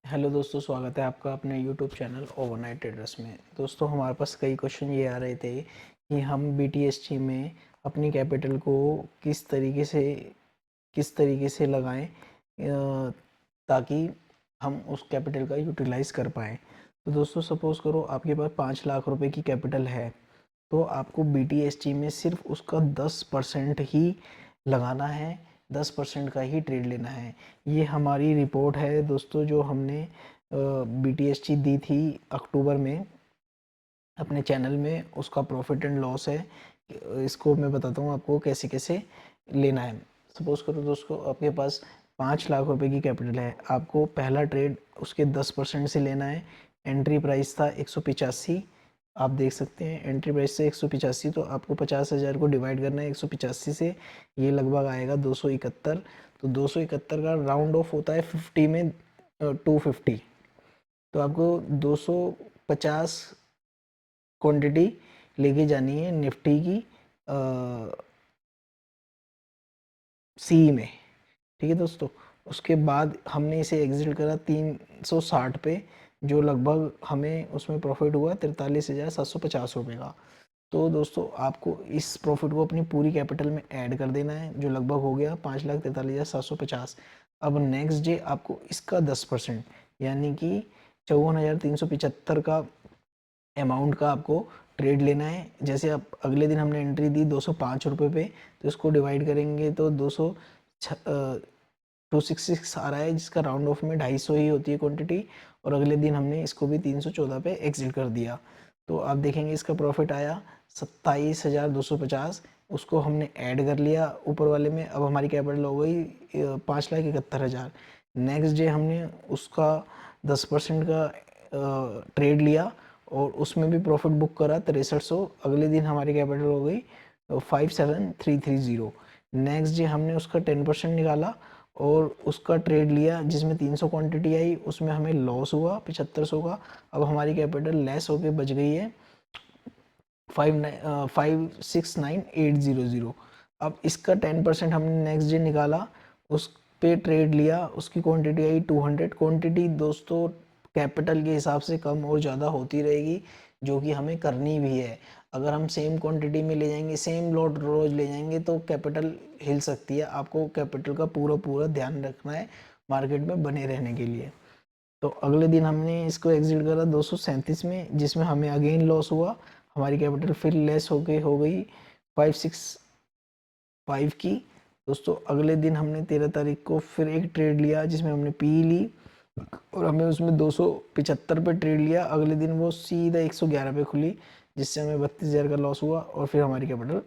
Hello दोस्तों, स्वागत है आपका अपने यूट्यूब चैनल ओवरनाइट ट्रेडर्स में। दोस्तों, हमारे पास कई क्वेश्चन ये आ रहे थे कि हम बीटीएसटी में अपनी कैपिटल को किस तरीके से लगाएं ताकि हम उस कैपिटल का यूटिलाइज कर पाएँ। तो दोस्तों, सपोज़ करो आपके पास 5 लाख रुपए की कैपिटल है, तो आपको बीटीएसटी में सिर्फ उसका 10% ही लगाना है, 10% का ही ट्रेड लेना है। ये हमारी रिपोर्ट है दोस्तों, जो हमने बीटीएसटी दी थी अक्टूबर में अपने चैनल में। उसका प्रॉफिट एंड लॉस है। इसको मैं बताता हूँ आपको कैसे कैसे लेना है। सपोज़ करो दोस्तों, आपके पास 5 लाख रुपए की कैपिटल है, आपको पहला ट्रेड उसके 10% से लेना है। एंट्री प्राइस था 185। आप देख सकते हैं एंट्री प्राइस से 185, तो आपको 50,000 को डिवाइड करना है 185 से, ये लगभग आएगा 271। तो 271 का राउंड ऑफ होता है 50 में 250, तो आपको 250 क्वांटिटी लेके जानी है निफ्टी की सी में। ठीक है दोस्तों, उसके बाद हमने इसे एग्जिट करा 360 पे, जो लगभग हमें उसमें प्रॉफिट हुआ 43,750 रुपये का। तो दोस्तों, आपको इस प्रॉफिट को अपनी पूरी कैपिटल में ऐड कर देना है, जो लगभग हो गया 5,43,750। अब नेक्स्ट डे आपको इसका 10% यानी कि 54,375 का अमाउंट का आपको ट्रेड लेना है। जैसे आप अगले दिन हमने एंट्री दी 205 रुपये पे, तो इसको डिवाइड करेंगे तो 266 आ रहा है, जिसका राउंड ऑफ में 250 ही होती है क्वांटिटी। और अगले दिन हमने इसको भी 314 पे एग्जिट कर दिया। तो आप देखेंगे इसका प्रॉफिट आया 27,250। उसको हमने ऐड कर लिया ऊपर वाले में। अब हमारी कैपिटल हो गई 5,71,000। नेक्स्ट डे हमने उसका 10% का ट्रेड लिया और उसमें भी प्रॉफिट बुक करा 6300। अगले दिन हमारी कैपिटल हो गई 57,330। नेक्स्ट डे हमने उसका 10% निकाला और उसका ट्रेड लिया, जिसमें 300 क्वांटिटी आई, उसमें हमें लॉस हुआ 7500 का। अब हमारी कैपिटल लेस होके बच गई है 569,800। अब इसका 10% हमने नेक्स्ट डे निकाला, उस पे ट्रेड लिया, उसकी क्वांटिटी आई 200। क्वांटिटी दोस्तों कैपिटल के हिसाब से कम और ज़्यादा होती रहेगी, जो कि हमें करनी भी है। अगर हम सेम क्वांटिटी में ले जाएंगे, सेम लॉट रोज ले जाएंगे, तो कैपिटल हिल सकती है। आपको कैपिटल का पूरा पूरा ध्यान रखना है मार्केट में बने रहने के लिए। तो अगले दिन हमने इसको एग्जिट करा 237 में, जिसमें हमें अगेन लॉस हुआ। हमारी कैपिटल फिर लेस हो गई 565 की। दोस्तों, अगले दिन हमने 13 तारीख को फिर एक ट्रेड लिया, जिसमें हमने पी ली और हमें उसमें 275 पे ट्रेड लिया। अगले दिन वो सीधा 111 पे खुली, जिससे हमें 32,000 का लॉस हुआ और फिर हमारी कैपिटल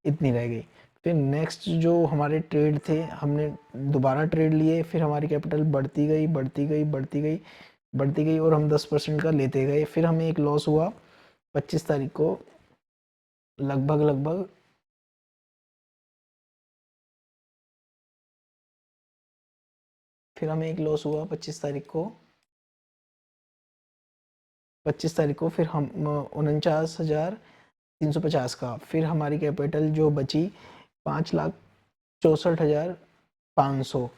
इतनी रह गई। फिर नेक्स्ट जो हमारे ट्रेड थे, हमने दोबारा ट्रेड लिए, फिर हमारी कैपिटल बढ़ती गई बढ़ती गई बढ़ती गई बढ़ती गई और हम 10% का लेते गए। फिर हमें एक लॉस हुआ 25 तारीख को, लगभग लगभग फिर हमें एक लॉस हुआ 25 तारीख को फिर हम 49,350 का। फिर हमारी कैपिटल जो बची 5,64,500।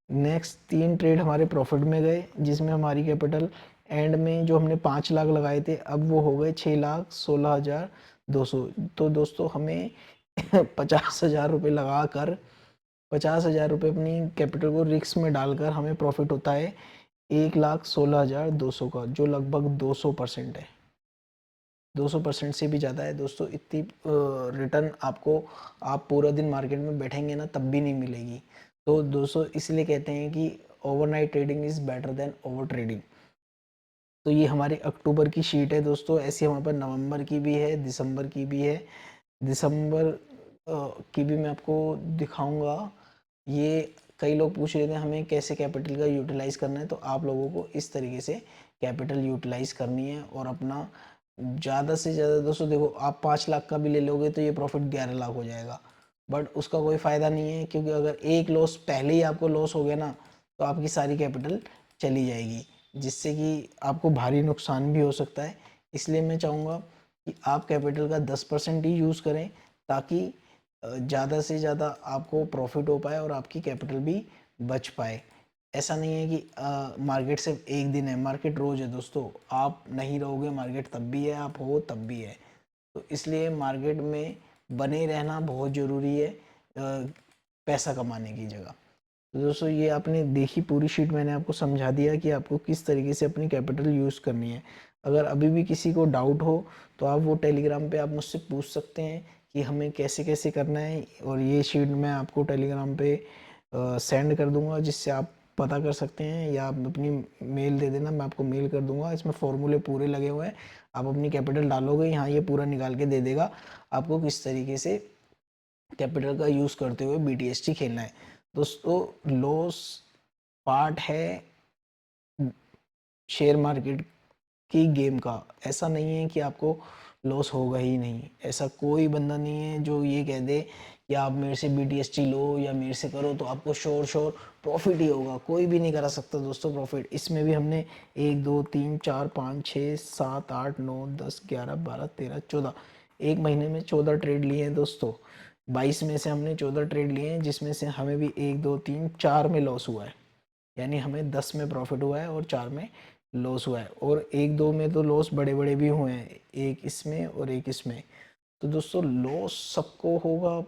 नेक्स्ट 3 ट्रेड हमारे प्रॉफिट में गए, जिसमें हमारी कैपिटल एंड में जो हमने 5 लाख लगाए थे, अब वो हो गए 6,16,200। तो दोस्तों, हमें 50,000 रुपये लगा कर, 50,000 रुपये अपनी कैपिटल को रिस्क में डालकर हमें प्रॉफिट होता है 1,16,200 का, जो लगभग 200% है। 200% से भी ज़्यादा है दोस्तों। इतनी रिटर्न आपको, आप पूरा दिन मार्केट में बैठेंगे ना, तब भी नहीं मिलेगी। तो दोस्तों, इसलिए कहते हैं कि overnight trading is better than over trading. तो ये हमारे अक्टूबर की शीट है दोस्तों। ऐसी हमारे पास नवंबर की भी है, दिसंबर की भी है। दिसंबर की भी मैं आपको दिखाऊंगा। ये कई लोग पूछ रहे थे हमें कैसे कैपिटल का यूटिलाइज़ करना है, तो आप लोगों को इस तरीके से कैपिटल यूटिलाइज़ करनी है और अपना ज़्यादा से ज़्यादा। दोस्तों देखो, आप 5 लाख का भी ले लोगे तो ये प्रॉफिट 11 लाख हो जाएगा, बट उसका कोई फ़ायदा नहीं है, क्योंकि अगर एक लॉस पहले ही आपको लॉस हो गया ना, तो आपकी सारी कैपिटल चली जाएगी, जिससे कि आपको भारी नुकसान भी हो सकता है। इसलिए मैं चाहूँगा कि आप कैपिटल का 10% ही यूज़ करें, ताकि ज़्यादा से ज़्यादा आपको प्रॉफिट हो पाए और आपकी कैपिटल भी बच पाए। ऐसा नहीं है कि मार्केट सिर्फ एक दिन है, मार्केट रोज़ है दोस्तों। आप नहीं रहोगे मार्केट तब भी है, आप हो तब भी है। तो इसलिए मार्केट में बने रहना बहुत ज़रूरी है पैसा कमाने की जगह। तो दोस्तों ये आपने देखी पूरी शीट, मैंने आपको समझा दिया कि आपको किस तरीके से अपनी कैपिटल यूज़ करनी है। अगर अभी भी किसी को डाउट हो तो आप वो टेलीग्राम पे आप मुझसे पूछ सकते हैं कि हमें कैसे कैसे करना है, और ये शीट मैं आपको टेलीग्राम पे सेंड कर दूंगा, जिससे आप पता कर सकते हैं, या आप अपनी मेल दे देना, मैं आपको मेल कर दूंगा। इसमें फॉर्मूले पूरे लगे हुए हैं, आप अपनी कैपिटल डालोगे यहाँ, ये पूरा निकाल के दे देगा आपको किस तरीके से कैपिटल का यूज़ करते हुए BTST खेलना है। दोस्तों लॉस पार्ट है शेयर मार्केट की गेम का। ऐसा नहीं है कि आपको लॉस होगा ही नहीं, ऐसा कोई बंदा नहीं है जो ये कह दे कि आप मेरे से BTST लो या मेरे से करो तो आपको श्योर प्रॉफिट ही होगा। कोई भी नहीं करा सकता दोस्तों प्रॉफिट। इसमें भी हमने 1 2 3 4 5 6 7 8 9 10 11 12 13 14 एक महीने में 14 ट्रेड लिए हैं दोस्तों। 22 में से हमने 14 ट्रेड लिए हैं, जिसमें से हमें भी 1 2 3 4 में लॉस हुआ है, यानी हमें 10 में प्रॉफिट हुआ है और 4 में लॉस हुआ है। और 1 2 में तो लॉस बड़े बड़े भी हुए हैं, एक इसमें और एक इसमें। तो दोस्तों लॉस सबको होगा,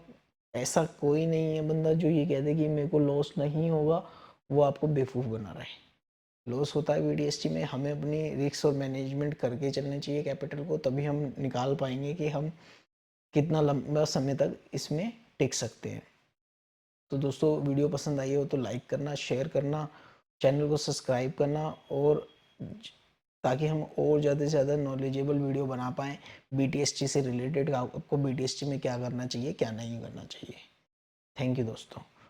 ऐसा कोई नहीं है बंदा जो ये कह दे कि मेरे को लॉस नहीं होगा, वो आपको बेवकूफ़ बना रहा है। लॉस होता है BTST में, हमें अपनी रिस्क और मैनेजमेंट करके चलना चाहिए कैपिटल को, तभी हम निकाल पाएंगे कि हम कितना लंबा समय तक इसमें टिक सकते हैं। तो दोस्तों वीडियो पसंद आई हो तो लाइक करना, शेयर करना, चैनल को सब्सक्राइब करना, और ताकि हम और ज़्यादा से ज़्यादा नॉलेजेबल वीडियो बना पाएँ BTST से रिलेटेड, आपको BTST में क्या करना चाहिए क्या नहीं करना चाहिए। थैंक यू दोस्तों।